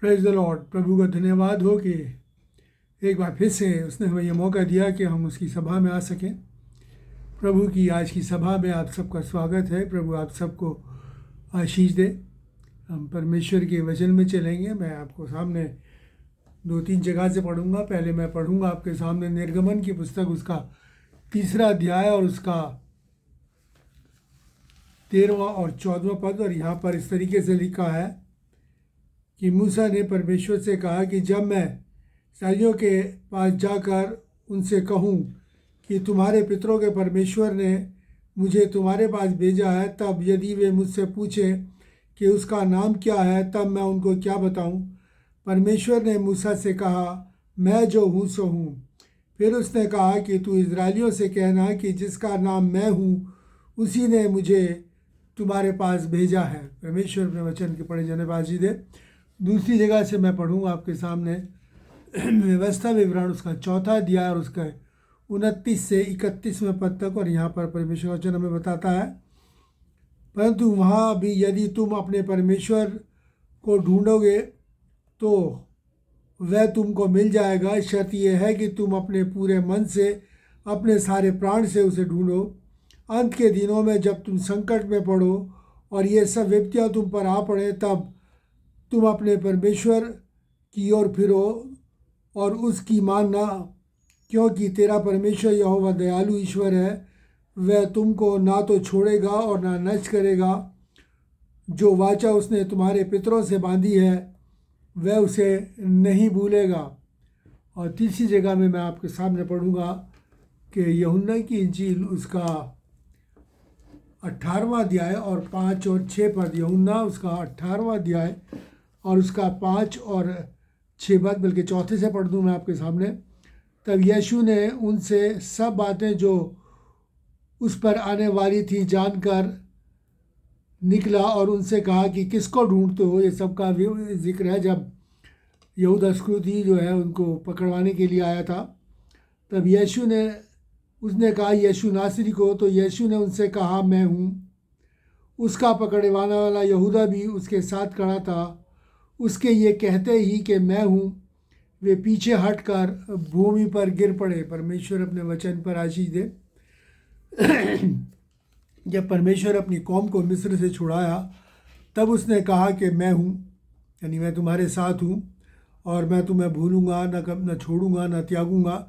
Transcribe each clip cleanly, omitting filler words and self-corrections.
Praise the Lord. प्रभु का धन्यवाद हो कि एक बार फिर से उसने हमें यह मौका दिया कि हम उसकी सभा में आ सकें। प्रभु की आज की सभा में आप सबका स्वागत है। प्रभु आप सबको आशीष दे। हम परमेश्वर के वचन में चलेंगे। मैं आपको सामने 2-3 जगह से पढ़ूंगा। पहले मैं पढ़ूंगा आपके सामने निर्गमन की पुस्तक, उसका 3रा अध्याय और उसका 13वां और 14वां पद। और यहाँ पर इस तरीके से लिखा है कि मूसा ने परमेश्वर से कहा कि जब मैं इस्राएलियों के पास जाकर उनसे कहूँ कि तुम्हारे पितरों के परमेश्वर ने मुझे तुम्हारे पास भेजा है, तब यदि वे मुझसे पूछें कि उसका नाम क्या है, तब मैं उनको क्या बताऊं? परमेश्वर ने मूसा से कहा, मैं जो हूँ सो हूँ। फिर उसने कहा कि तू इस्राएलियों से कहना कि जिसका नाम मैं हूँ उसी ने मुझे तुम्हारे पास भेजा है। परमेश्वर अपने वचन के पढ़े जाने बाजी दे। दूसरी जगह से मैं पढ़ूँगा आपके सामने व्यवस्था विवरण, उसका 4था अध्याय और उसका 29 से 31वें पद तक। और यहाँ पर परमेश्वर वचन हमें बताता है, परंतु वहाँ भी यदि तुम अपने परमेश्वर को ढूंढोगे तो वह तुमको मिल जाएगा। शर्त यह है कि तुम अपने पूरे मन से, अपने सारे प्राण से उसे ढूंढो। अंत के दिनों में जब तुम संकट में पड़ो और ये सब विपत्तियाँ तुम पर आ पड़े, तब तुम अपने परमेश्वर की ओर फिरो और उसकी मानना, क्योंकि तेरा परमेश्वर यहोवा दयालु ईश्वर है। वह तुमको ना तो छोड़ेगा और ना नष्ट करेगा। जो वाचा उसने तुम्हारे पितरों से बांधी है वह उसे नहीं भूलेगा। और तीसरी जगह में मैं आपके सामने पढ़ूंगा कि यूहन्ना की इंजील, उसका 18वां अध्याय और 5 और 6 पद। यूहन्ना उसका 18वां अध्याय और उसका 5 और 6 पद, बल्कि चौथे से पढ़ दूँ मैं आपके सामने। तब यीशु ने उनसे सब बातें जो उस पर आने वाली थी जानकर निकला और उनसे कहा कि किसको ढूंढते हो। ये सब का जिक्र है जब यहूदा इस्करियोती जो है उनको पकड़वाने के लिए आया था। तब उसने कहा यीशु नासरी को। तो यीशु ने उनसे कहा, मैं हूँ। उसका पकड़वाने वाला यहूदा भी उसके साथ खड़ा था। उसके ये कहते ही कि मैं हूँ, वे पीछे हटकर भूमि पर गिर पड़े। परमेश्वर अपने वचन पर आशीष दे। जब परमेश्वर अपनी कौम को मिस्र से छुड़ाया, तब उसने कहा कि मैं हूँ, यानी मैं तुम्हारे साथ हूँ और मैं तुम्हें भूलूंगा न छोड़ूंगा न त्यागूंगा।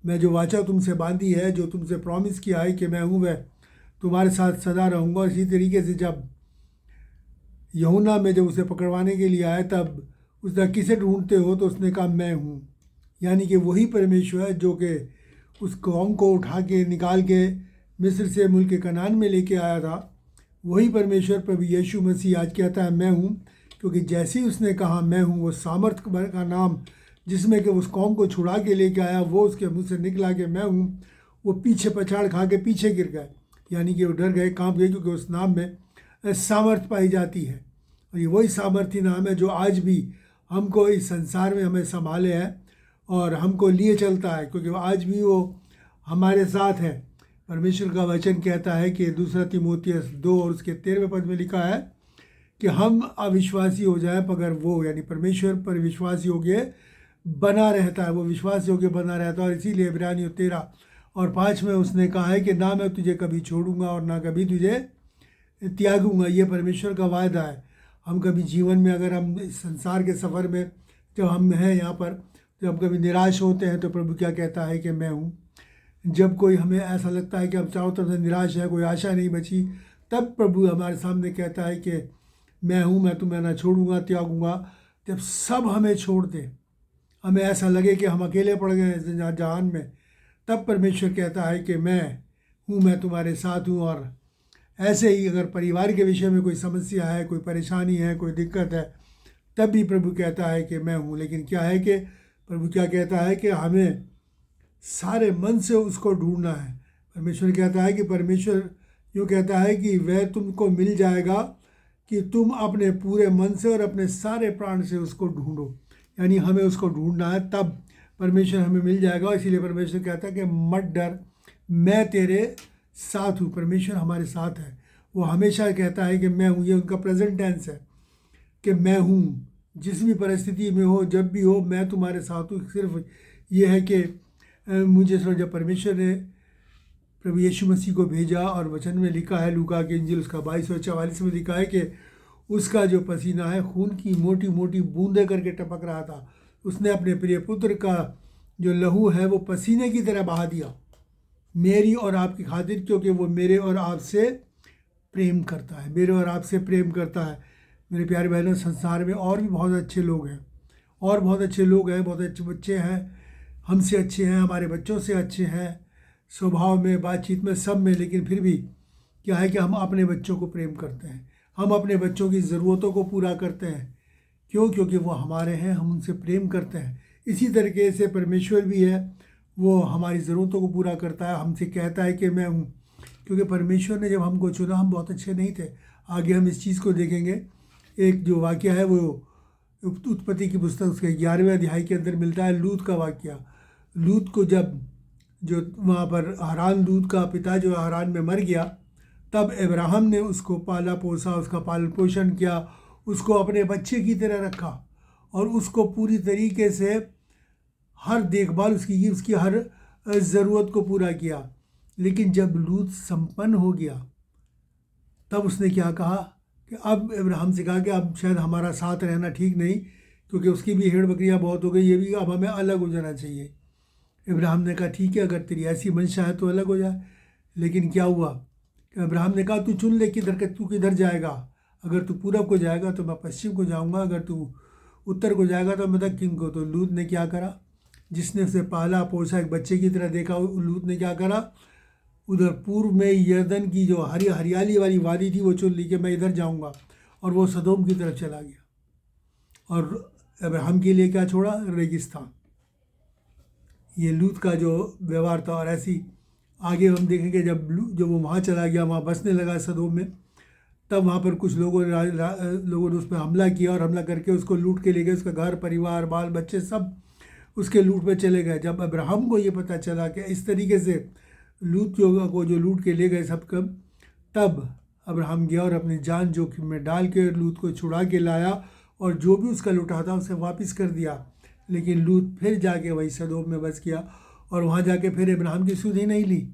मैं जो वाचा तुमसे बांधी है, जो तुमसे प्रॉमिस किया है कि मैं हूँ, वह तुम्हारे साथ सदा रहूँगा। इसी तरीके से जब यूहन्ना में जब उसे पकड़वाने के लिए आया, तब उसने किसे ढूंढते हो, तो उसने कहा मैं हूँ। यानी कि वही परमेश्वर है जो कि उस कौम को उठा के निकाल के मिस्र से मुल्क कनान में लेके आया था। वही परमेश्वर प्रभु यीशु मसीह आज कहता है मैं हूँ, क्योंकि जैसे ही उसने कहा मैं हूँ, वो सामर्थ्य का नाम जिसमें कि उस कौम को छुड़ा के लेके आया, वो उसके मुँह से निकला कि मैं हूँ। वो पीछे पछाड़ खा के पीछे गिर गए, यानी कि वो डर गए, काँप गए, क्योंकि उस नाम में सामर्थ्य पाई जाती है। और ये वही सामर्थ्य नाम है जो आज भी हमको इस संसार में हमें संभाले है और हमको लिए चलता है, क्योंकि आज भी वो हमारे साथ है। परमेश्वर का वचन कहता है कि 2 तीमुथियुस 2 और उसके 13वें पद में लिखा है कि हम अविश्वासी हो जाए मगर वो, यानी परमेश्वर पर विश्वास योग्य बना रहता है, वो विश्वास योग्य बना रहता है। और इसीलिए इब्रानियों 13 और 5 में उसने कहा है कि ना मैं तुझे कभी छोड़ूंगा और ना कभी तुझे त्यागूंगा। ये परमेश्वर का वायदा है। हम कभी जीवन में, अगर हम इस संसार के सफ़र में जब हम हैं यहाँ पर, जब कभी निराश होते हैं, तो प्रभु क्या कहता है कि मैं हूँ। जब कोई हमें ऐसा लगता है कि हम चारों तरफ से निराश है, कोई आशा नहीं बची, तब प्रभु हमारे सामने कहता है कि मैं हूँ, मैं तुम्हें ना छोड़ूंगा त्यागूंगा। जब सब हमें छोड़ दें, हमें ऐसा लगे कि हम अकेले पड़ गए हैं जहान में, तब परमेश्वर कहता है कि मैं हूँ, मैं तुम्हारे साथ हूँ। और ऐसे ही अगर परिवार के विषय में कोई समस्या है, कोई परेशानी है, कोई दिक्कत है, तब भी प्रभु कहता है कि मैं हूँ। लेकिन क्या है कि प्रभु क्या कहता है कि हमें सारे मन से उसको ढूंढना है। परमेश्वर कहता है कि परमेश्वर यूँ कहता है कि वह तुमको मिल जाएगा कि तुम अपने पूरे मन से और अपने सारे प्राण से उसको ढूंढो। यानी हमें उसको ढूंढना है, तब परमेश्वर हमें मिल जाएगा। इसीलिए परमेश्वर कहता है कि मत डर, मैं तेरे साथ हूँ। परमेश्वर हमारे साथ है। वो हमेशा कहता है कि मैं हूँ। ये उनका प्रेजेंट टेंस है कि मैं हूँ, जिस भी परिस्थिति में हो, जब भी हो, मैं तुम्हारे साथ हूँ। सिर्फ ये है कि मुझे जब परमेश्वर ने प्रभु यीशु मसीह को भेजा, और वचन में लिखा है, लूका की इंजील उसका 22:44 में लिखा है कि उसका जो पसीना है खून की मोटी मोटी बूंदें करके टपक रहा था। उसने अपने प्रिय पुत्र का जो लहू है वो पसीने की तरह बहा दिया मेरी और आपकी खातिर, क्योंकि वो मेरे और आपसे प्रेम करता है, मेरे और आपसे प्रेम करता है। मेरे प्यारे बहनों, संसार में और भी बहुत अच्छे लोग हैं, और बहुत अच्छे लोग हैं, बहुत अच्छे बच्चे हैं, हमसे अच्छे हैं, हमारे बच्चों से अच्छे हैं, स्वभाव में, बातचीत में, सब में। लेकिन फिर भी क्या है कि हम अपने बच्चों को प्रेम करते हैं, हम अपने बच्चों की ज़रूरतों को पूरा करते हैं। क्यों? क्योंकि वो हमारे हैं, हम उनसे प्रेम करते हैं। इसी तरीके से परमेश्वर भी है, वो हमारी ज़रूरतों को पूरा करता है, हमसे कहता है कि मैं हूँ। क्योंकि परमेश्वर ने जब हमको चुना, हम बहुत अच्छे नहीं थे। आगे हम इस चीज़ को देखेंगे। एक जो वाक़या है वो उत्पत्ति की पुस्तक उसके 11वें अध्याय के अंदर मिलता है, लूत का वाक़या। लूत को जब जो वहाँ पर हारान, लूत का पिता जो हारान में मर गया, तब अब्राहम ने उसको पाला पोसा, उसका पालन पोषण किया, उसको अपने बच्चे की तरह रखा, और उसको पूरी तरीके से हर देखभाल उसकी की, उसकी हर ज़रूरत को पूरा किया। लेकिन जब लूत संपन्न हो गया, तब उसने क्या कहा कि अब अब्राहम से कहा कि अब शायद हमारा साथ रहना ठीक नहीं, क्योंकि उसकी भी भेड़ बकरियाँ बहुत हो गई, ये भी अब हमें अलग हो जाना चाहिए। अब्राहम ने कहा ठीक है, अगर तेरी ऐसी मंशा है तो अलग हो जाए। लेकिन क्या हुआ कि अब्राहम ने कहा तू चुन ले किधर के, तू किधर जाएगा। अगर तू पूरब को जाएगा तो मैं पश्चिम को जाऊंगा, अगर तू उत्तर को जाएगा तो मैं दक्षिण को। तो लूत ने क्या करा, जिसने उसे पाला पोसा एक बच्चे की तरह देखा, लूत ने क्या करा, उधर पूर्व में यरदन की जो हरियाली वाली वादी थी वो चुन ली कि मैं इधर जाऊंगा, और वो सदोम की तरफ चला गया। और अब्राहम के लिए क्या छोड़ा, रेगिस्तान। ये लूत का जो व्यवहार था। और ऐसी आगे हम देखेंगे, जब वो वहाँ चला गया, वहाँ बसने लगा सदोम में, तब वहाँ पर कुछ लोगों ने उस पर हमला किया, और हमला करके उसको लूट के ले गए। उसका घर परिवार बाल बच्चे सब उसके लूट पे चले गए। जब अब्राहम को ये पता चला कि इस तरीके से लूत को जो लूट के ले गए सब कब, तब अब्राहम गया और अपनी जान जोखिम में डाल के लूत को छुड़ा के लाया, और जो भी उसका लुटा था उसे वापस कर दिया। लेकिन लूत फिर जाके वही सदोम में बस गया, और वहाँ जाके फिर अब्राहम की सुधि नहीं ली।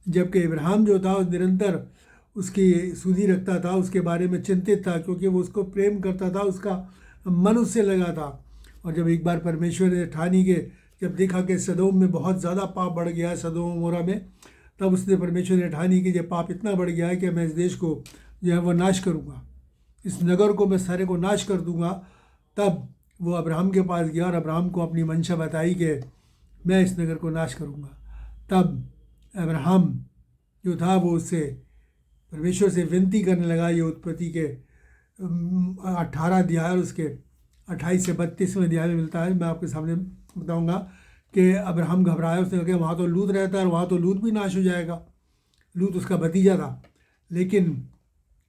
जबकि अब्राहम जो था निरंतर उसकी सुधि रखता था, उसके बारे में चिंतित था, क्योंकि वो उसको प्रेम करता था, उसका मन उससे लगा था। और जब एक बार परमेश्वर ने ठानी के जब देखा कि सदोम में बहुत ज़्यादा पाप बढ़ गया है, सदोम मोरा में, तब उसने परमेश्वर ने ठानी कि जब पाप इतना बढ़ गया है कि मैं इस देश को जो है वो नाश करूँगा, इस नगर को मैं सारे को नाश कर दूँगा। तब वो अब्राहम के पास गया और अब्राहम को अपनी मंशा बताई कि मैं इस नगर को नाश करूँगा। तब अब्राहम जो था वो उससे परमेश्वर से विनती करने लगा। ये उत्पत्ति के 18 अध्याय और उसके 28 से 32वें अध्याय में मिलता है। मैं आपके सामने बताऊंगा कि अब्राहम घबराया, उसने कहा वहाँ तो लूत रहता है और वहाँ तो लूत भी नाश हो जाएगा। लूत उसका भतीजा था। लेकिन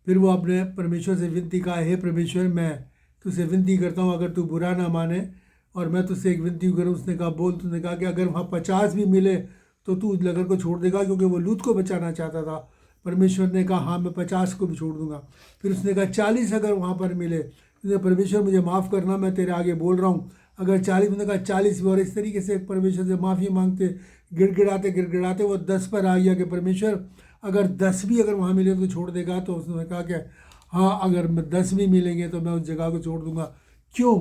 फिर वो अपने परमेश्वर से विनती कहा, हे परमेश्वर, मैं तुझसे विनती करता हूँ, अगर तू बुरा ना माने और मैं तुझसे एक विनती करूँ। उसने कहा बोल। उसने कहा कि अगर वहाँ 50 भी मिले तो तू उस नगर को छोड़ देगा, क्योंकि वो लूत को बचाना चाहता था। परमेश्वर ने कहा हाँ, मैं 50 को भी छोड़ दूंगा। फिर उसने कहा 40 अगर वहाँ पर मिले। उसने परमेश्वर मुझे माफ़ करना, मैं तेरे आगे बोल रहा हूँ, अगर 40, उसने कहा 40 भी। और इस तरीके से परमेश्वर से माफ़ी मांगते गिड़गिड़ाते वो 10 पर आ गया कि परमेश्वर अगर 10 भी अगर वहाँ मिले तो छोड़ देगा। तो उसने कहा कि हाँ, अगर 10 भी मिलेंगे तो मैं उस जगह को छोड़ दूंगा। क्यों?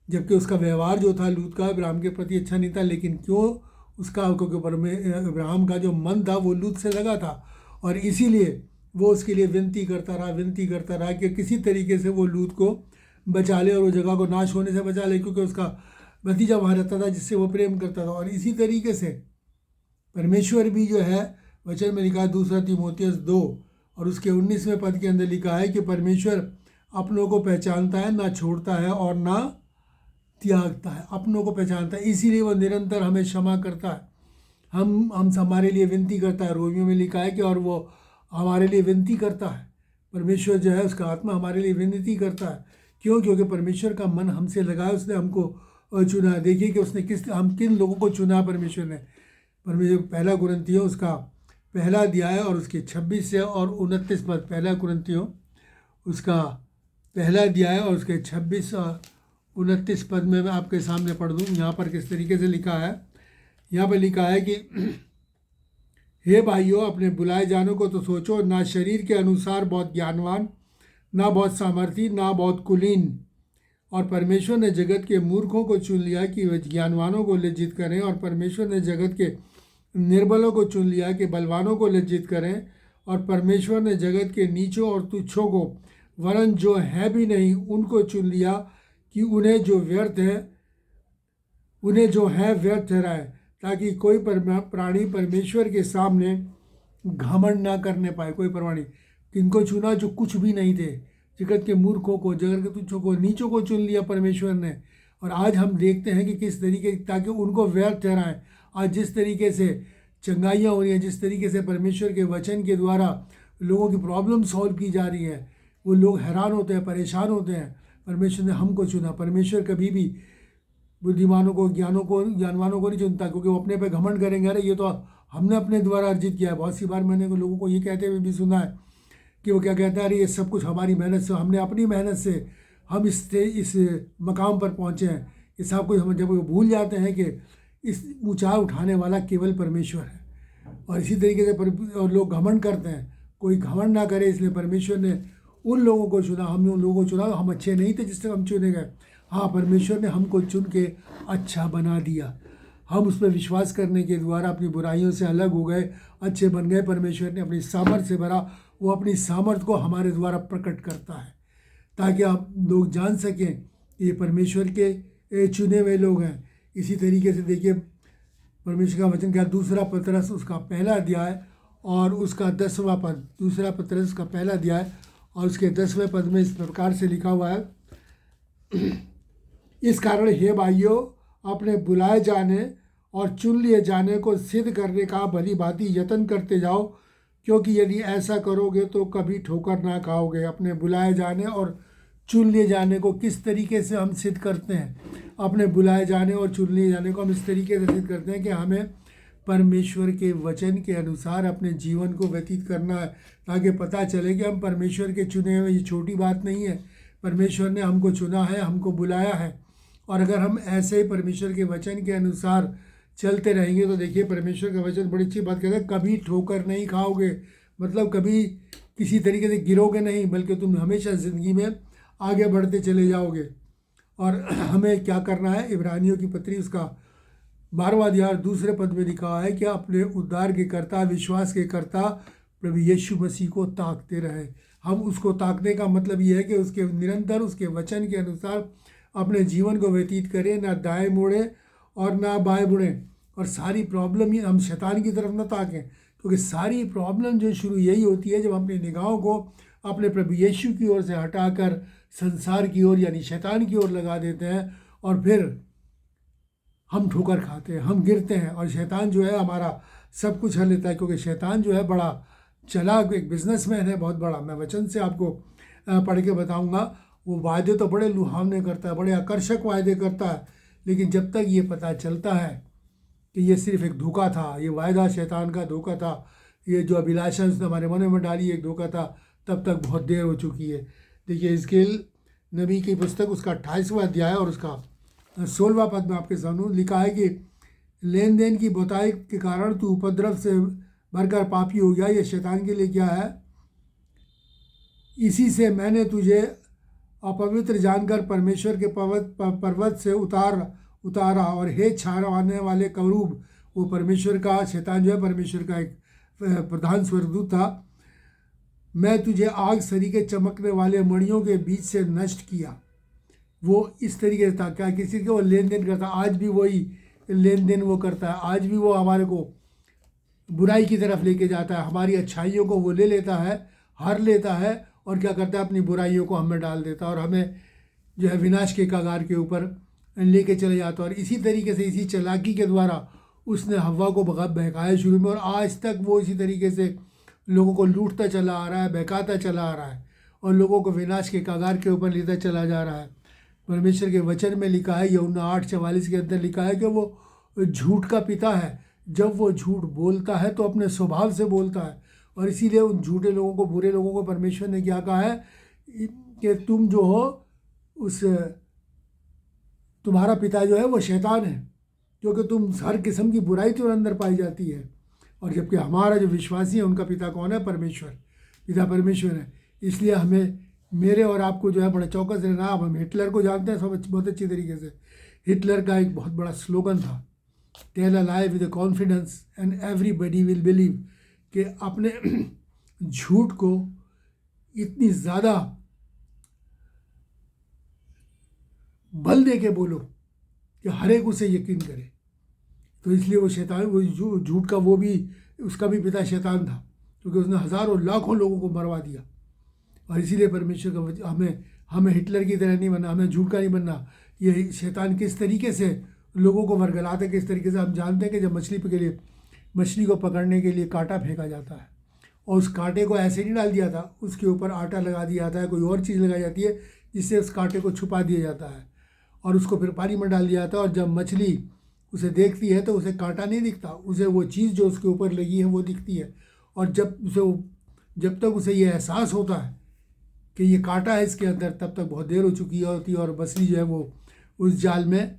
जबकि उसका व्यवहार जो था लूत का अब्राहम के प्रति अच्छा नहीं था। लेकिन क्यों? उसका, क्योंकि अब्राहम का जो मन था वो लूत से लगा था, और इसीलिए वो उसके लिए विनती करता रहा कि किसी तरीके से वो लूत को बचा ले और वो जगह को नाश होने से बचा ले, क्योंकि उसका भतीजा वहाँ रहता था जिससे वो प्रेम करता था। और इसी तरीके से परमेश्वर भी जो है, वचन में लिखा है 2 तीमुथियुस 2 और उसके 19वें पद के अंदर लिखा है कि परमेश्वर अपनों को पहचानता है, ना छोड़ता है और ना त्यागता है। अपनों को पहचानता है, इसीलिए वो निरंतर हमें क्षमा करता है। हम हमारे लिए विनती करता है। रोमियो में लिखा है कि और वो हमारे लिए विनती करता है। परमेश्वर जो है उसका आत्मा हमारे लिए विनती करता है। क्यों? क्योंकि परमेश्वर का मन हमसे लगा है, उसने हमको चुना। देखिए कि उसने हम किन लोगों को चुना परमेश्वर ने। परमेश्वर 1 कुरिन्थियों उसका 1 अध्याय और उसके 26 से और 29 पद। 1 कुरिन्थियों उसका पहला अध्याय और उसके 26 और 29 पद में मैं आपके सामने पढ़ दूँ। यहाँ पर किस तरीके से लिखा है। यहाँ पर लिखा है कि हे भाइयों, अपने बुलाए जाने को तो सोचो, ना शरीर के अनुसार बहुत ज्ञानवान, ना बहुत सामर्थी, ना बहुत कुलीन। और परमेश्वर ने जगत के मूर्खों को चुन लिया कि वे ज्ञानवानों को लज्जित करें, और परमेश्वर ने जगत के निर्बलों को चुन लिया कि बलवानों को लज्जित करें। और परमेश्वर ने जगत के नीचों और तुच्छों को, वरन जो है भी नहीं, उनको चुन लिया कि उन्हें जो है व्यर्थ ठहराए, ताकि कोई प्राणी परमेश्वर के सामने घमंड ना करने पाए। कोई प्राणी किनको चुना? जो कुछ भी नहीं थे। जगत के मूर्खों को, जगत के तुच्छों को, नीचों को चुन लिया परमेश्वर ने। और आज हम देखते हैं कि किस तरीके, ताकि उनको व्यर्थ ठहराएं। आज जिस तरीके से चंगाइयाँ हो रही हैं, जिस तरीके से परमेश्वर के वचन के द्वारा लोगों की प्रॉब्लम सॉल्व की जा रही है, वो लोग हैरान होते हैं, परेशान होते हैं। परमेश्वर ने हमको चुना। परमेश्वर कभी भी बुद्धिमानों को, ज्ञानवानों को नहीं चुनता, क्योंकि वो अपने पे घमंड करेंगे, अरे ये तो हमने अपने द्वारा अर्जित किया है। बहुत सी बार मैंने लोगों को ये कहते हुए भी सुना है कि वो क्या कहता है, अरे ये सब कुछ हमारी मेहनत से, हमने अपनी मेहनत से हम इस मकाम पर पहुँचे हैं। ये सब कुछ हम, जब वो भूल जाते हैं कि इस ऊंचाई उठाने वाला केवल परमेश्वर है। और इसी तरीके से और लोग घमंड करते हैं। कोई घमंड ना करे, इसलिए परमेश्वर ने उन लोगों को चुना। हमने उन लोगों को चुना, हम अच्छे नहीं थे जिससे हम चुने गए। हाँ, परमेश्वर ने हमको चुन के अच्छा बना दिया। हम उस पर विश्वास करने के द्वारा अपनी बुराइयों से अलग हो गए, अच्छे बन गए। परमेश्वर ने अपनी सामर्थ्य से भरा, वो अपनी सामर्थ्य को हमारे द्वारा प्रकट करता है, ताकि आप लोग जान सकें ये परमेश्वर के चुने हुए लोग हैं। इसी तरीके से देखिए, परमेश्वर का वचन क्या, दूसरा पतरस उसका पहला अध्याय और उसका 10वां पद। दूसरा पतरस का पहला अध्याय और उसके 10वें पद में इस प्रकार से लिखा हुआ है, इस कारण हे भाइयों, अपने बुलाए जाने और चुन लिए जाने को सिद्ध करने का भली भांति यत्न करते जाओ, क्योंकि यदि ऐसा करोगे तो कभी ठोकर ना खाओगे। अपने बुलाए जाने और चुन लिए जाने को किस तरीके से हम सिद्ध करते हैं? अपने बुलाए जाने और चुन लिए जाने को हम इस तरीके से सिद्ध करते हैं कि हमें परमेश्वर के वचन के अनुसार अपने जीवन को व्यतीत करना है, ताकि पता चले कि हम परमेश्वर के चुने हुए। ये छोटी बात नहीं है। परमेश्वर ने हमको चुना है, हमको बुलाया है। और अगर हम ऐसे ही परमेश्वर के वचन के अनुसार चलते रहेंगे तो देखिए, परमेश्वर का वचन बड़ी अच्छी बात कहता है, कभी ठोकर नहीं खाओगे। मतलब कभी किसी तरीके से गिरोगे नहीं, बल्कि तुम हमेशा ज़िंदगी में आगे बढ़ते चले जाओगे। और हमें क्या करना है? इब्रानियों की पत्री उसका 12वां अध्याय 2 पद में लिखा है कि अपने उद्धार के कर्ता, विश्वास के कर्ता प्रभु यीशु मसीह को ताकते रहे। हम उसको ताकने का मतलब ये है कि उसके निरंतर उसके वचन के अनुसार अपने जीवन को व्यतीत करें, ना दाएं मुड़े और ना बाएं मुड़ें। और सारी प्रॉब्लम ही, हम शैतान की तरफ ना ताकें, क्योंकि सारी प्रॉब्लम जो शुरू यही होती है जब हम अपनी निगाहों को अपने प्रभु यीशु की ओर से हटाकर संसार की ओर यानी शैतान की ओर लगा देते हैं, और फिर हम ठोकर खाते हैं, हम गिरते हैं। और शैतान जो है हमारा सब कुछ हर लेता है, क्योंकि शैतान जो है बड़ा चालाक एक बिजनेसमैन है, बहुत बड़ा। मैं वचन से आपको पढ़ के बताऊंगा। वो वायदे तो बड़े लुभावने करता है, बड़े आकर्षक वायदे करता है, लेकिन जब तक ये पता चलता है कि ये सिर्फ एक धोखा था, ये वायदा शैतान का धोखा था, ये जो अभिलाषा उसने हमारे मन में डाली एक धोखा था, तब तक बहुत देर हो चुकी है। देखिए, हिजकील नबी की पुस्तक उसका 28वां अध्याय और उसका 16वां पद में आपके सामने लिखा है कि लेन देन की बुताई के कारण तू उपद्रव से भरकर पापी हो गया। ये शैतान के लिए क्या है? इसी से मैंने तुझे अपवित्र जानकर परमेश्वर के पर्वत से उतारा। और हे छाड़वाने वाले करूब, वो परमेश्वर का, शैतान जो है परमेश्वर का एक प्रधान स्वर्गदूत था, मैं तुझे आग सरीखे चमकने वाले मणियों के बीच से नष्ट किया। वो इस तरीके से था, क्या किसी के वो लेन देन करता, आज भी वही लेन देन वो करता है। आज भी वो हमारे को बुराई की तरफ लेके जाता है, हमारी अच्छाइयों को वो ले लेता है, हर लेता है, और क्या करता है, अपनी बुराइयों को हमें डाल देता है और हमें जो है विनाश के कगार के ऊपर लेके चले जाता है। और इसी तरीके से, इसी चालाकी के द्वारा उसने हवा को बहकाया शुरू में, और आज तक वो इसी तरीके से लोगों को लूटता चला आ रहा है, बहकाता चला आ रहा है, और लोगों को विनाश के कगार के ऊपर लेता चला जा रहा है। परमेश्वर के वचन में लिखा है, यूहन्ना 8:44 के अंदर लिखा है कि वो झूठ का पिता है। जब वो झूठ बोलता है तो अपने स्वभाव से बोलता है, और इसीलिए उन झूठे लोगों को, बुरे लोगों को परमेश्वर ने क्या कहा है? कि तुम जो हो उस तुम्हारा पिता जो है वो शैतान है, क्योंकि तुम हर किस्म की बुराई तुम्हारे अंदर पाई जाती है। और जबकि हमारा जो विश्वासी है उनका पिता कौन है? परमेश्वर, पिता परमेश्वर है। इसलिए हमें, मेरे और आपको जो है बड़ा चौकस रहना। अब हम हिटलर को जानते हैं सब बहुत अच्छी तरीके से। हिटलर का एक बहुत बड़ा स्लोगन था, tell a lie with confidence and everybody will believe, कि अपने झूठ को इतनी ज़्यादा बल दे के बोलो कि हर एक उसे यकीन करे। तो इसलिए वो शैतान, वो झूठ का वो भी, उसका भी पिता शैतान था, क्योंकि उसने हज़ारों लाखों लोगों को मरवा दिया। और इसीलिए परमेश्वर का हमें हिटलर की तरह नहीं बनना, हमें झूठ का नहीं बनना। ये शैतान किस तरीके से लोगों को वर्गलाते, किस तरीके से हम जानते हैं कि जब मछली को पकड़ने के लिए कांटा फेंका जाता है और उस कांटे को ऐसे नहीं डाल दिया था, उसके ऊपर आटा लगा दिया जाता है, कोई और चीज़ लगाई जाती है जिससे उस कांटे को छुपा दिया जाता है, और उसको फिर पानी में डाल दिया जाता है। और जब मछली उसे देखती है तो उसे कांटा नहीं दिखता, उसे वो चीज़ जो उसके ऊपर लगी है वो दिखती है। और जब तक उसे ये एहसास होता है कि ये कांटा है इसके अंदर, तब तक बहुत देर हो चुकी होती है और मछली जो है वो उस जाल में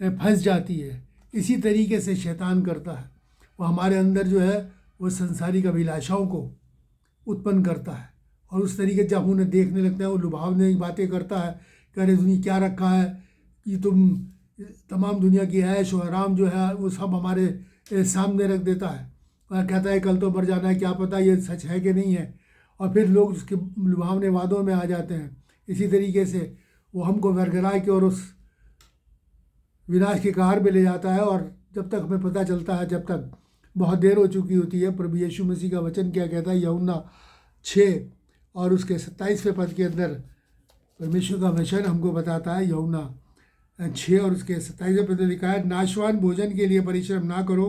फंस जाती है। इसी तरीके से शैतान करता है, वो हमारे अंदर जो है वो संसारिक अभिलाषाओं को उत्पन्न करता है, और उस तरीके जब उन्हें देखने लगता है वो लुभावने बातें करता है कि अरे दुनिया क्या रखा है कि तुम तमाम दुनिया की ऐश और आराम जो है वो सब हमारे सामने रख देता है, और कहता है कल तो मर जाना है, क्या पता ये सच है कि नहीं है। और फिर लोग उसके लुभावने वादों में आ जाते हैं। इसी तरीके से वो हमको वरगला के और उस विनाश के कगार पे ले जाता है। और जब तक हमें पता चलता है, जब तक बहुत देर हो चुकी होती है। प्रभु यीशु मसीह का वचन क्या कहता है? यूहन्ना 6 और उसके 27वें पद के अंदर परमेश्वर का वचन हमको बताता है। यूहन्ना 6 और उसके 27वें पद में लिखा है, नाशवान भोजन के लिए परिश्रम ना करो,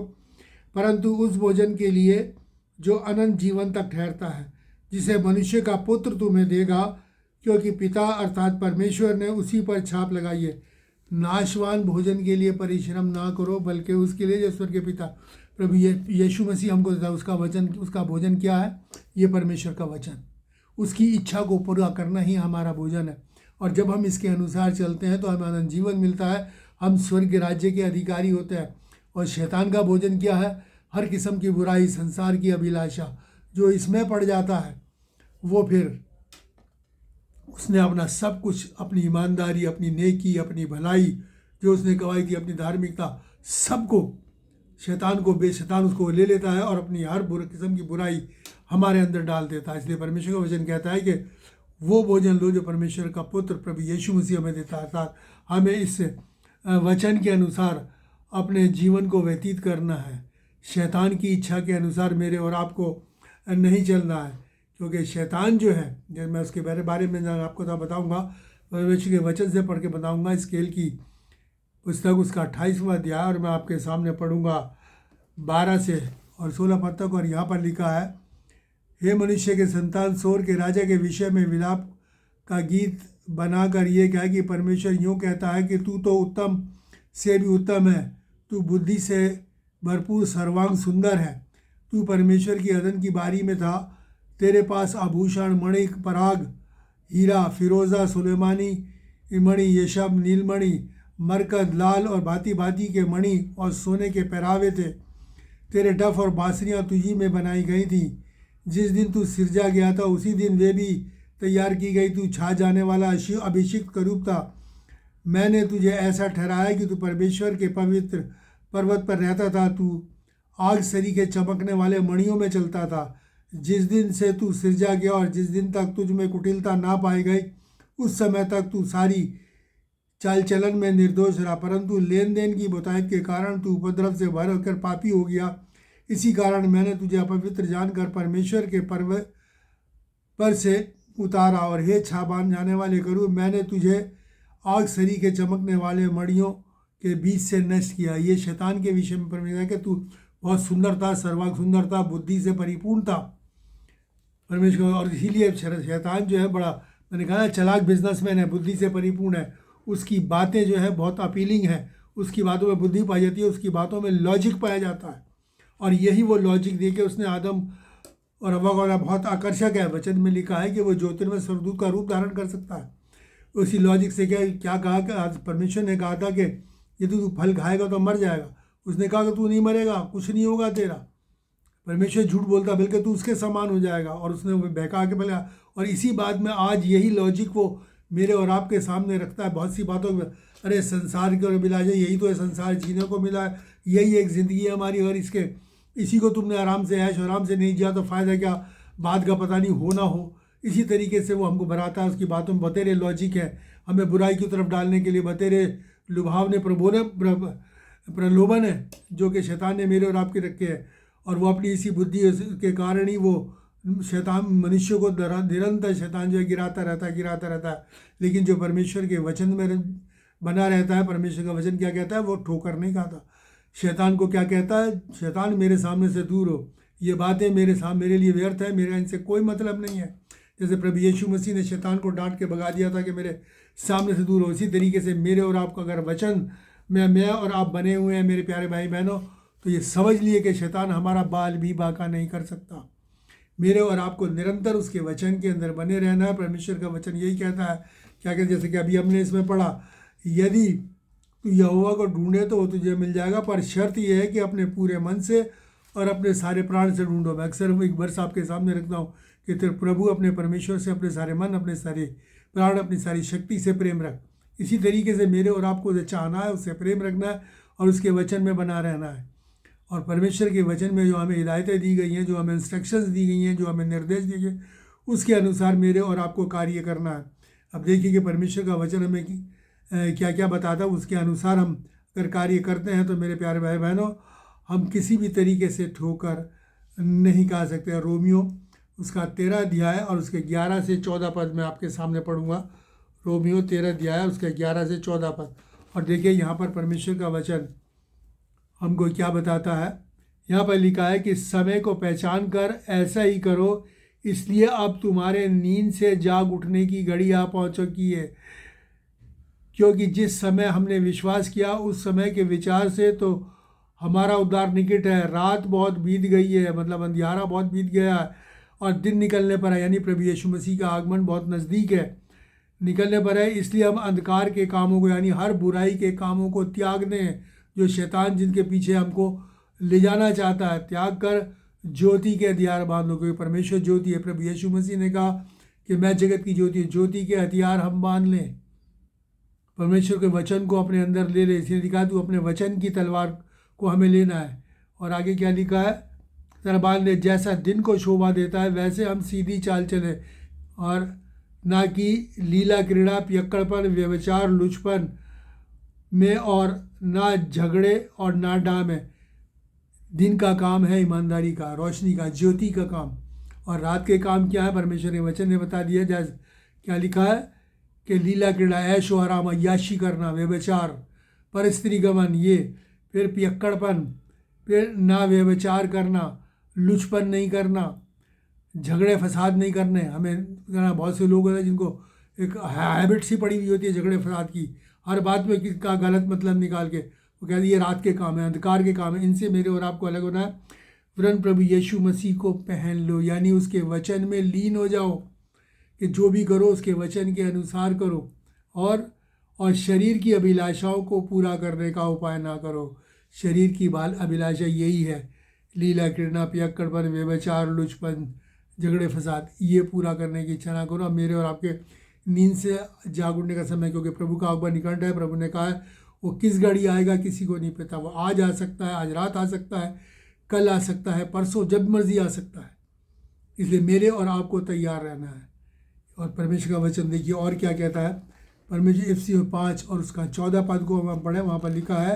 परंतु उस भोजन के लिए जो अनंत जीवन तक ठहरता है, जिसे मनुष्य का पुत्र तुम्हें देगा, क्योंकि पिता अर्थात परमेश्वर ने उसी पर छाप लगाई है। नाशवान भोजन के लिए परिश्रम ना करो, बल्कि उसके लिए जो स्वर्ग के पिता प्रभु यीशु मसीह हमको देता है, उसका वचन, उसका भोजन क्या है? ये परमेश्वर का वचन, उसकी इच्छा को पूरा करना ही हमारा भोजन है। और जब हम इसके अनुसार चलते हैं तो हमें अनंत जीवन मिलता है, हम स्वर्ग राज्य के अधिकारी होते हैं। और शैतान का भोजन क्या है? हर किस्म की बुराई, संसार की अभिलाषा, जो इसमें पड़ जाता है वो फिर उसने अपना सब कुछ, अपनी ईमानदारी, अपनी नेकी, अपनी भलाई जो उसने कमाई थी, अपनी धार्मिकता, सबको शैतान उसको ले लेता है और अपनी हर किस्म की बुराई हमारे अंदर डाल देता है। इसलिए परमेश्वर का वचन कहता है कि वो भोजन लो जो परमेश्वर का पुत्र प्रभु यीशु मसीह हमें देता है। अर्थात हमें इस वचन के अनुसार अपने जीवन को व्यतीत करना है। शैतान की इच्छा के अनुसार मेरे और आपको नहीं चलना है, क्योंकि शैतान जो है, जब मैं उसके बारे में आपको तो बताऊँगा, परमेश्वर के वचन से पढ़ के बताऊँगा। स्केल की पुस्तक उसका 28वां अध्याय, और मैं आपके सामने पढ़ूँगा 12 से और 16 पद तक। और यहाँ पर लिखा है, हे मनुष्य के संतान, सोर के राजा के विषय में विलाप का गीत बनाकर ये कहा कि परमेश्वर यूँ कहता है कि तू तो उत्तम से भी उत्तम है, तू बुद्धि से भरपूर सर्वांग सुंदर है, तू परमेश्वर की अदन की बारी में था, तेरे पास आभूषण, मणि, पराग, हीरा, फिरोज़ा, सुलेमानी मणि, यशब, नीलमणि, मरकत, लाल और भांति भांति के मणि और सोने के पहरावे थे। तेरे डफ और बांसुरियाँ तुझी में बनाई गई थी। जिस दिन तू सिरजा गया था उसी दिन वे भी तैयार की गई। तू छा जाने वाला अभिषिक्त करूप था। मैंने तुझे ऐसा ठहराया कि तू परमेश्वर के पवित्र पर्वत पर रहता था। तू आग सरी के चमकने वाले मणियों में चलता था। जिस दिन से तू सिरजा गया और जिस दिन तक तुझ में कुटिलता ना पाई गई, उस समय तक तू सारी चाल चलन में निर्दोष रहा, परंतु लेन देन की बहुतायत के कारण तू उपद्रव से भर होकर पापी हो गया। इसी कारण मैंने तुझे अपवित्र जानकर परमेश्वर के पर्वत पर से उतारा। और हे छाबान जाने वाले करूब, मैंने तुझे आग सरी के चमकने वाले मणियों के बीच से नष्ट किया। ये शैतान के विषय में परमेश्वर कि तू बहुत सुंदर था, सर्वांग सुंदर था, बुद्धि से परिपूर्ण था परमेश्वर। और इसीलिए शैतान जो है बड़ा, मैंने कहा चालाक बिजनेसमैन है, बुद्धि से परिपूर्ण है। उसकी बातें जो है बहुत अपीलिंग है, उसकी बातों में बुद्धि पाई जाती है, उसकी बातों में लॉजिक पाया जाता है। और यही वो लॉजिक दे के उसने आदम और हवा का बहुत आकर्षक है। वचन में लिखा है कि वो ज्योतिर्मय स्वर्गदूत का रूप धारण कर सकता है। उसी लॉजिक से क्या क्या कहा कि आज परमेश्वर ने कहा था कि यदि तू फल खाएगा तो मर जाएगा। उसने कहा कि तू नहीं मरेगा, कुछ नहीं होगा तेरा। परमेश्वर झूठ बोलता, बल्कि तू उसके समान हो जाएगा। और उसने वो बहका के बोला। और इसी बात में आज यही लॉजिक वो मेरे और आपके सामने रखता है बहुत सी बातों में। अरे संसार की ओर मिला जाए, यही तो है संसार, जीने को मिला है, यही एक ज़िंदगी है हमारी। और इसके इसी को तुमने आराम से ऐश आराम से नहीं जिया तो फ़ायदा क्या, बात का पता नहीं हो ना हो। इसी तरीके से वो हमको भराता है। उसकी बातों में बतेरे लॉजिक है, हमें बुराई की तरफ डालने के लिए बतेरे लुभावने प्रलोभन है जो कि शैतान ने मेरे और आपके रखे हैं। और वो अपनी इसी बुद्धि के कारण ही वो शैतान मनुष्य को निरंतर शैतान जो है गिराता रहता है। लेकिन जो परमेश्वर के वचन में बना रहता है, परमेश्वर का वचन क्या कहता है, वो ठोकर नहीं खाता। शैतान को क्या कहता है, शैतान मेरे सामने से दूर हो, ये बातें मेरे लिए व्यर्थ है, मेरा इनसे कोई मतलब नहीं है। जैसे प्रभु यीशु मसीह ने शैतान को डांट के भगा दिया था कि मेरे सामने से दूर हो, इसी तरीके से मेरे और आपका अगर वचन में मैं और आप बने हुए हैं मेरे प्यारे भाई बहनों, तो ये समझ लिए कि शैतान हमारा बाल भी बाका नहीं कर सकता। मेरे और आपको निरंतर उसके वचन के अंदर बने रहना है। परमेश्वर का वचन यही कहता है, क्या कहते, जैसे कि अभी हमने इसमें पढ़ा, यदि तू यहोवा को ढूंढे तो वो तुझे मिल जाएगा, पर शर्त यह है कि अपने पूरे मन से और अपने सारे प्राण से ढूंढो। मैं अक्सर एक वर्ष आपके सामने रखता हूँ कि तेरे प्रभु अपने परमेश्वर से अपने सारे मन, अपने सारे प्राण, अपनी सारी शक्ति से प्रेम रख। इसी तरीके से मेरे और आपको जो चाहना है उससे प्रेम रखना है और उसके वचन में बना रहना है। और परमेश्वर के वचन में जो हमें हिदायतें दी गई हैं, जो हमें इंस्ट्रक्शंस दी गई हैं, जो हमें निर्देश दिए गए, उसके अनुसार मेरे और आपको कार्य करना है। अब देखिए कि परमेश्वर का वचन हमें क्या क्या बताता है, उसके अनुसार हम अगर कार्य करते हैं तो मेरे प्यारे भाई बहनों, हम किसी भी तरीके से ठोकर नहीं खा सकते। रोमियो उसका 13 अध्याय और उसके 11 से 14 पद मैं आपके सामने पढ़ूंगा। रोमियो 13 अध्याय उसके 11 से 14 पद। और देखिए यहाँ पर परमेश्वर का वचन हमको क्या बताता है। यहाँ पर लिखा है कि समय को पहचान कर ऐसा ही करो, इसलिए अब तुम्हारे नींद से जाग उठने की घड़ी आ पहुँच चुकी है। क्योंकि जिस समय हमने विश्वास किया उस समय के विचार से तो हमारा उद्धार निकट है। रात बहुत बीत गई है, मतलब अंधियारा बहुत बीत गया है, और दिन निकलने पर है, यानी प्रभु यीशु मसीह का आगमन बहुत नज़दीक है, निकलने पर है। इसलिए हम अंधकार के कामों को, यानी हर बुराई के कामों को त्याग दें जो शैतान जिनके पीछे हमको ले जाना चाहता है, त्याग कर ज्योति के हथियार बांध लो, क्योंकि परमेश्वर ज्योति है। प्रभु यीशु मसीह ने कहा कि मैं जगत की ज्योति, ज्योति के हथियार हम बांध लें, परमेश्वर के वचन को अपने अंदर ले ले। इसलिए लिखा तू अपने वचन की तलवार को हमें लेना है। और आगे क्या लिखा है, तरबाल ने जैसा दिन को शोभा देता है वैसे हम सीधी चाल चले, और ना कि लीला क्रीड़ा, पियक्कड़पन, व्यभिचार, लुचपन में, और ना झगड़े और ना डाम है। दिन का काम है ईमानदारी का, रोशनी का, ज्योति का काम। और रात के काम क्या है, परमेश्वर के वचन ने बता दिया। जैसे क्या लिखा है कि लीला क्रीड़ा, ऐशो आराम, अय्याशी करना, व्यभिचार, परस्त्री गमन, ये फिर पियक्कड़पन, फिर ना व्यभिचार करना, लुचपन नहीं करना, झगड़े फसाद नहीं करने। हमें बहुत से लोग हैं जिनको एक हैबिट सी पड़ी हुई होती है झगड़े फसाद की, हर बात में का गलत मतलब निकाल के वो कहते हैं ये रात के काम है, अंधकार के काम है। इनसे मेरे और आपको अलग होना है। वरन प्रभु यीशु मसीह को पहन लो, यानी उसके वचन में लीन हो जाओ कि जो भी करो उसके वचन के अनुसार करो, और शरीर की अभिलाषाओं को पूरा करने का उपाय ना करो। शरीर की अभिलाषा यही है, लीला क्रीड़ा, पियक्कड़पन, व्यभिचार, लुचपन, झगड़े फसाद, ये पूरा करने की इच्छा ना करो। अब मेरे और आपके नींद से जाग उठने का समय, क्योंकि प्रभु का आगमन निकट है। प्रभु ने कहा है वो किस घड़ी आएगा किसी को नहीं पता। वो आज आ सकता है, आज रात आ सकता है, कल आ सकता है, परसों, जब मर्जी आ सकता है। इसलिए मेरे और आपको तैयार रहना है। और परमेश्वर का वचन देखिए और क्या कहता है। परमेश्वर इफिसियों 5 और उसका 14 पद को हम पढ़ें, वहाँ पर लिखा है,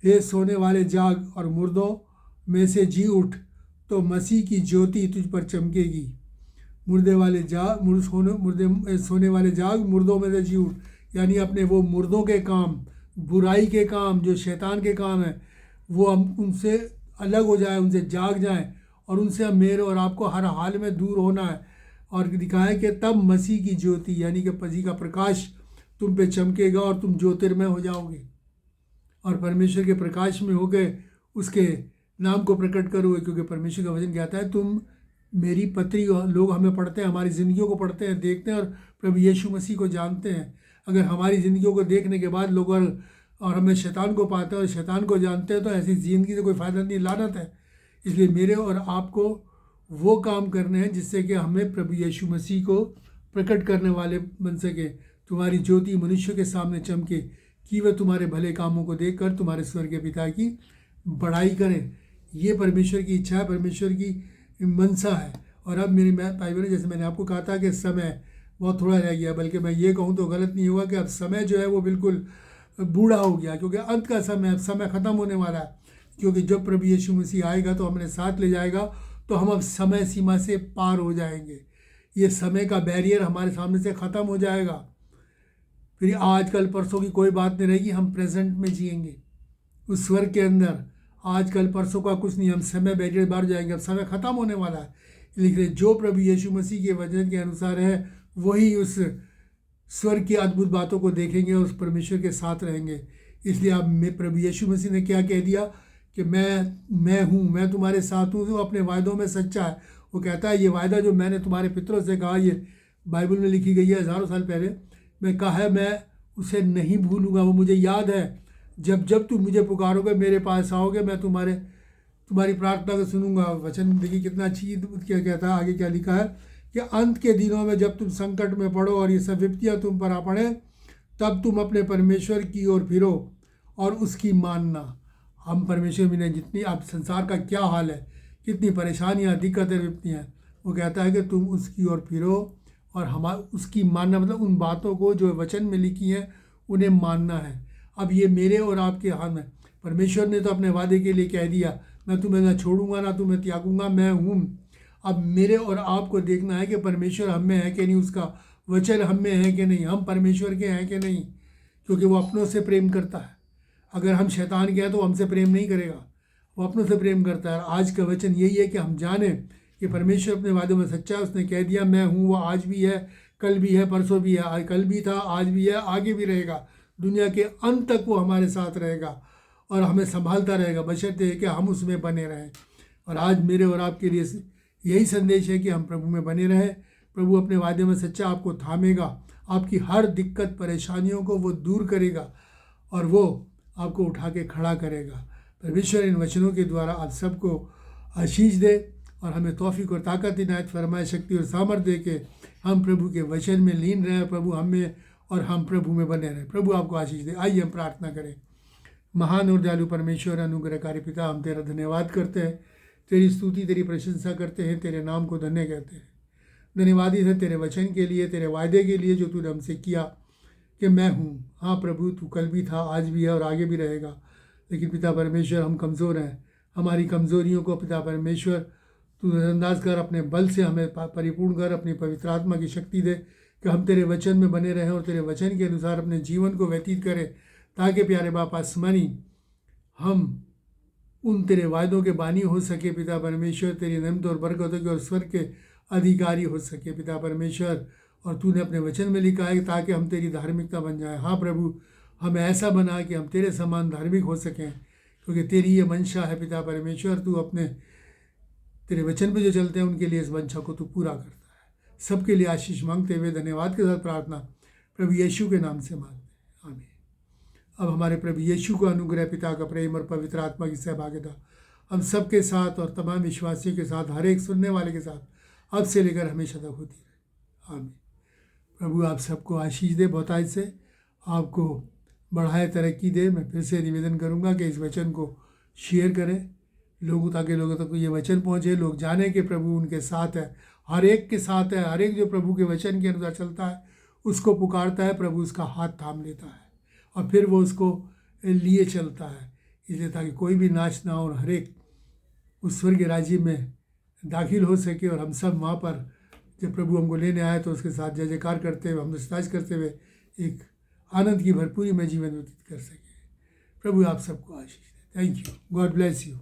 हे सोने वाले जाग और मुर्दों में से जी उठ, तो मसीह की ज्योति तुझ पर चमकेगी। सोने वाले जाग, मुर्दों में से जी उठ, यानी अपने वो मुर्दों के काम, बुराई के काम, जो शैतान के काम है, वो हम उनसे अलग हो जाए, उनसे जाग जाएं, और उनसे हम मेरे और आपको हर हाल में दूर होना है। और दिखा है कि तब मसीह की ज्योति, यानी कि मसीह का प्रकाश तुम पे चमकेगा और तुम ज्योतिर्मय हो जाओगे, और परमेश्वर के प्रकाश में होकर उसके नाम को प्रकट करोगे। क्योंकि परमेश्वर का वचन कहता है तुम मेरी पत्री लोग हमें पढ़ते हैं, हमारी ज़िंदगियों को पढ़ते हैं, देखते हैं और प्रभु यीशु मसीह को जानते हैं। अगर हमारी ज़िंदगियों को देखने के बाद लोग और हमें शैतान को पाते हैं और शैतान को जानते हैं, तो ऐसी ज़िंदगी से कोई फ़ायदा नहीं, लानत है। इसलिए मेरे और आपको वो काम करने हैं जिससे कि हमें प्रभु यीशु मसीह को प्रकट करने वाले बन सके। तुम्हारी ज्योति मनुष्य के सामने चमके कि वह तुम्हारे भले कामों को देखकर तुम्हारे स्वर्गीय पिता की बड़ाई करें। ये परमेश्वर की इच्छा है, परमेश्वर की मनसा है। और अब मेरी भाई बहन, जैसे मैंने आपको कहा था कि समय बहुत थोड़ा रह गया, बल्कि मैं ये कहूँ तो गलत नहीं होगा कि अब समय जो है वो बिल्कुल बूढ़ा हो गया, क्योंकि अंत का समय, अब समय ख़त्म होने वाला है। क्योंकि जब प्रभु यीशु मसीह आएगा तो हमें साथ ले जाएगा, तो हम अब समय सीमा से पार हो जाएंगे। ये समय का बैरियर हमारे सामने से ख़त्म हो जाएगा। फिर आज कल परसों की कोई बात नहीं रहेगी, हम प्रेजेंट में जिएंगे उस स्वर्ग के अंदर। आज कल परसों का कुछ नहीं, हम समय बैरियर बाहर जाएंगे, अब समय ख़त्म होने वाला है। लेकिन जो प्रभु यीशु मसीह के वचन के अनुसार है वही उस स्वर्ग की अद्भुत बातों को देखेंगे और उस परमेश्वर के साथ रहेंगे। इसलिए अब प्रभु यीशु मसीह ने क्या कह दिया कि मैं हूँ, मैं तुम्हारे साथ हूँ, जो अपने वायदों में सच्चा है। वो कहता है ये वायदा जो मैंने तुम्हारे पितरों से कहा, ये बाइबल में लिखी गई है हज़ारों साल पहले, मैं कहा है मैं उसे नहीं भूलूंगा। वो मुझे याद है, जब तुम मुझे पुकारोगे, मेरे पास आओगे, मैं तुम्हारी प्रार्थना को सुनूंगा। वचन देखिए कितना अच्छी क्या कहता है, आगे क्या लिखा है कि अंत के दिनों में जब तुम संकट में पड़ो और ये सब विपत्तियाँ तुम पर आ पड़े, तब तुम अपने परमेश्वर की ओर फिरो और उसकी मानना। हम परमेश्वर में जितनी अब संसार का क्या हाल है, कितनी परेशानियाँ, दिक्कतें, विपत्तियाँ, वो कहता है कि तुम उसकी ओर फिरो और उसकी मानना, मतलब उन बातों को जो वचन में लिखी हैं उन्हें मानना है। अब ये मेरे और आपके हाथ में, परमेश्वर ने तो अपने वादे के लिए कह दिया, मैं तुम्हें ना छोड़ूंगा ना तुम्हें त्यागूंगा, मैं हूँ। अब मेरे और आपको देखना है कि परमेश्वर हम में है कि नहीं, उसका वचन हम में है कि नहीं, हम परमेश्वर के हैं कि नहीं, क्योंकि वो अपनों से प्रेम करता है। अगर हम शैतान के हैं तो हमसे प्रेम नहीं करेगा, वो अपनों से प्रेम करता है। आज का वचन यही है कि हम जानें कि परमेश्वर अपने वादों में सच्चा है। उसने कह दिया मैं हूँ, वो आज भी है, कल भी है, परसों भी है, कल भी था, आज भी है, आगे भी रहेगा, दुनिया के अंत तक वो हमारे साथ रहेगा और हमें संभालता रहेगा, बशर्ते कि हम उसमें बने रहें। और आज मेरे और आपके लिए यही संदेश है कि हम प्रभु में बने रहें। प्रभु अपने वादे में सच्चा आपको थामेगा, आपकी हर दिक्कत परेशानियों को वो दूर करेगा और वो आपको उठा के खड़ा करेगा। परमेश्वर इन वचनों के द्वारा आप सबको आशीष दे और हमें तौफीक और ताकत इनायत फरमाए, शक्ति और सामर्थ्य दे के हम प्रभु के वचन में लीन रहें, प्रभु हम में और हम प्रभु में बने रहें। प्रभु आपको आशीष दे। आइए हम प्रार्थना करें। महान और दयालु परमेश्वर, अनुग्रहकारी पिता, हम तेरा धन्यवाद करते हैं, तेरी स्तुति, तेरी प्रशंसा करते हैं, तेरे नाम को धन्य कहते हैं। धन्यवादी है तेरे वचन के लिए, तेरे वायदे के लिए जो तूने हमसे किया कि मैं हूँ। हाँ प्रभु, तू कल भी था, आज भी है और आगे भी रहेगा। लेकिन पिता परमेश्वर, हम कमज़ोर हैं, हमारी कमज़ोरियों को पिता परमेश्वर तू नज़रअंदाज कर, अपने बल से हमें परिपूर्ण कर, अपनी पवित्र आत्मा की शक्ति दे कि हम तेरे वचन में बने रहें और तेरे वचन के अनुसार अपने जीवन को व्यतीत करें, ताकि प्यारे बाप आसमानी हम उन तेरे वायदों के बानी हो सके पिता परमेश्वर, तेरी नेमत और बरकतों के और स्वर्ग के अधिकारी हो सके पिता परमेश्वर। और तूने अपने वचन में लिखा है ताकि हम तेरी धार्मिकता बन जाएं। हाँ प्रभु, हमें ऐसा बना कि हम तेरे समान धार्मिक हो सकें, क्योंकि तेरी ये मंशा है पिता परमेश्वर। तू अपने तेरे वचन पे जो चलते हैं उनके लिए इस मंशा को तू पूरा करता है। सबके लिए आशीष मांगते हुए धन्यवाद के साथ प्रार्थना प्रभु यीशु के नाम से मांगते हैं, आमीन। अब हमारे प्रभु यीशु का अनुग्रह, पिता का प्रेम और पवित्र आत्मा की सहभागिता हम सबके साथ और तमाम विश्वासियों के साथ, हर एक सुनने वाले के साथ अब से लेकर हमेशा तक होती रहे, आमीन। प्रभु आप सबको आशीष दे, बहुतायत से आपको बढ़ाए, तरक्की दे। मैं फिर से निवेदन करूंगा कि इस वचन को शेयर करें लोगों, ताकि लोगों तक ये वचन पहुँचे, लोग जाने कि प्रभु उनके साथ है, हर एक के साथ है। हर एक जो प्रभु के वचन के अनुसार चलता है, उसको पुकारता है, प्रभु उसका हाथ थाम लेता है और फिर वो उसको लिए चलता है, इसलिए ताकि कोई भी नाश ना हो और हर एक उस स्वर्ग राज्य में दाखिल हो सके। और हम सब वहाँ पर जब प्रभु हमको लेने आए तो उसके साथ जय जयकार करते हुए, हम स्तुति करते हुए एक आनंद की भरपूरी में जीवन व्यतीत कर सके। प्रभु आप सबको आशीष दे। Thank you. God bless you.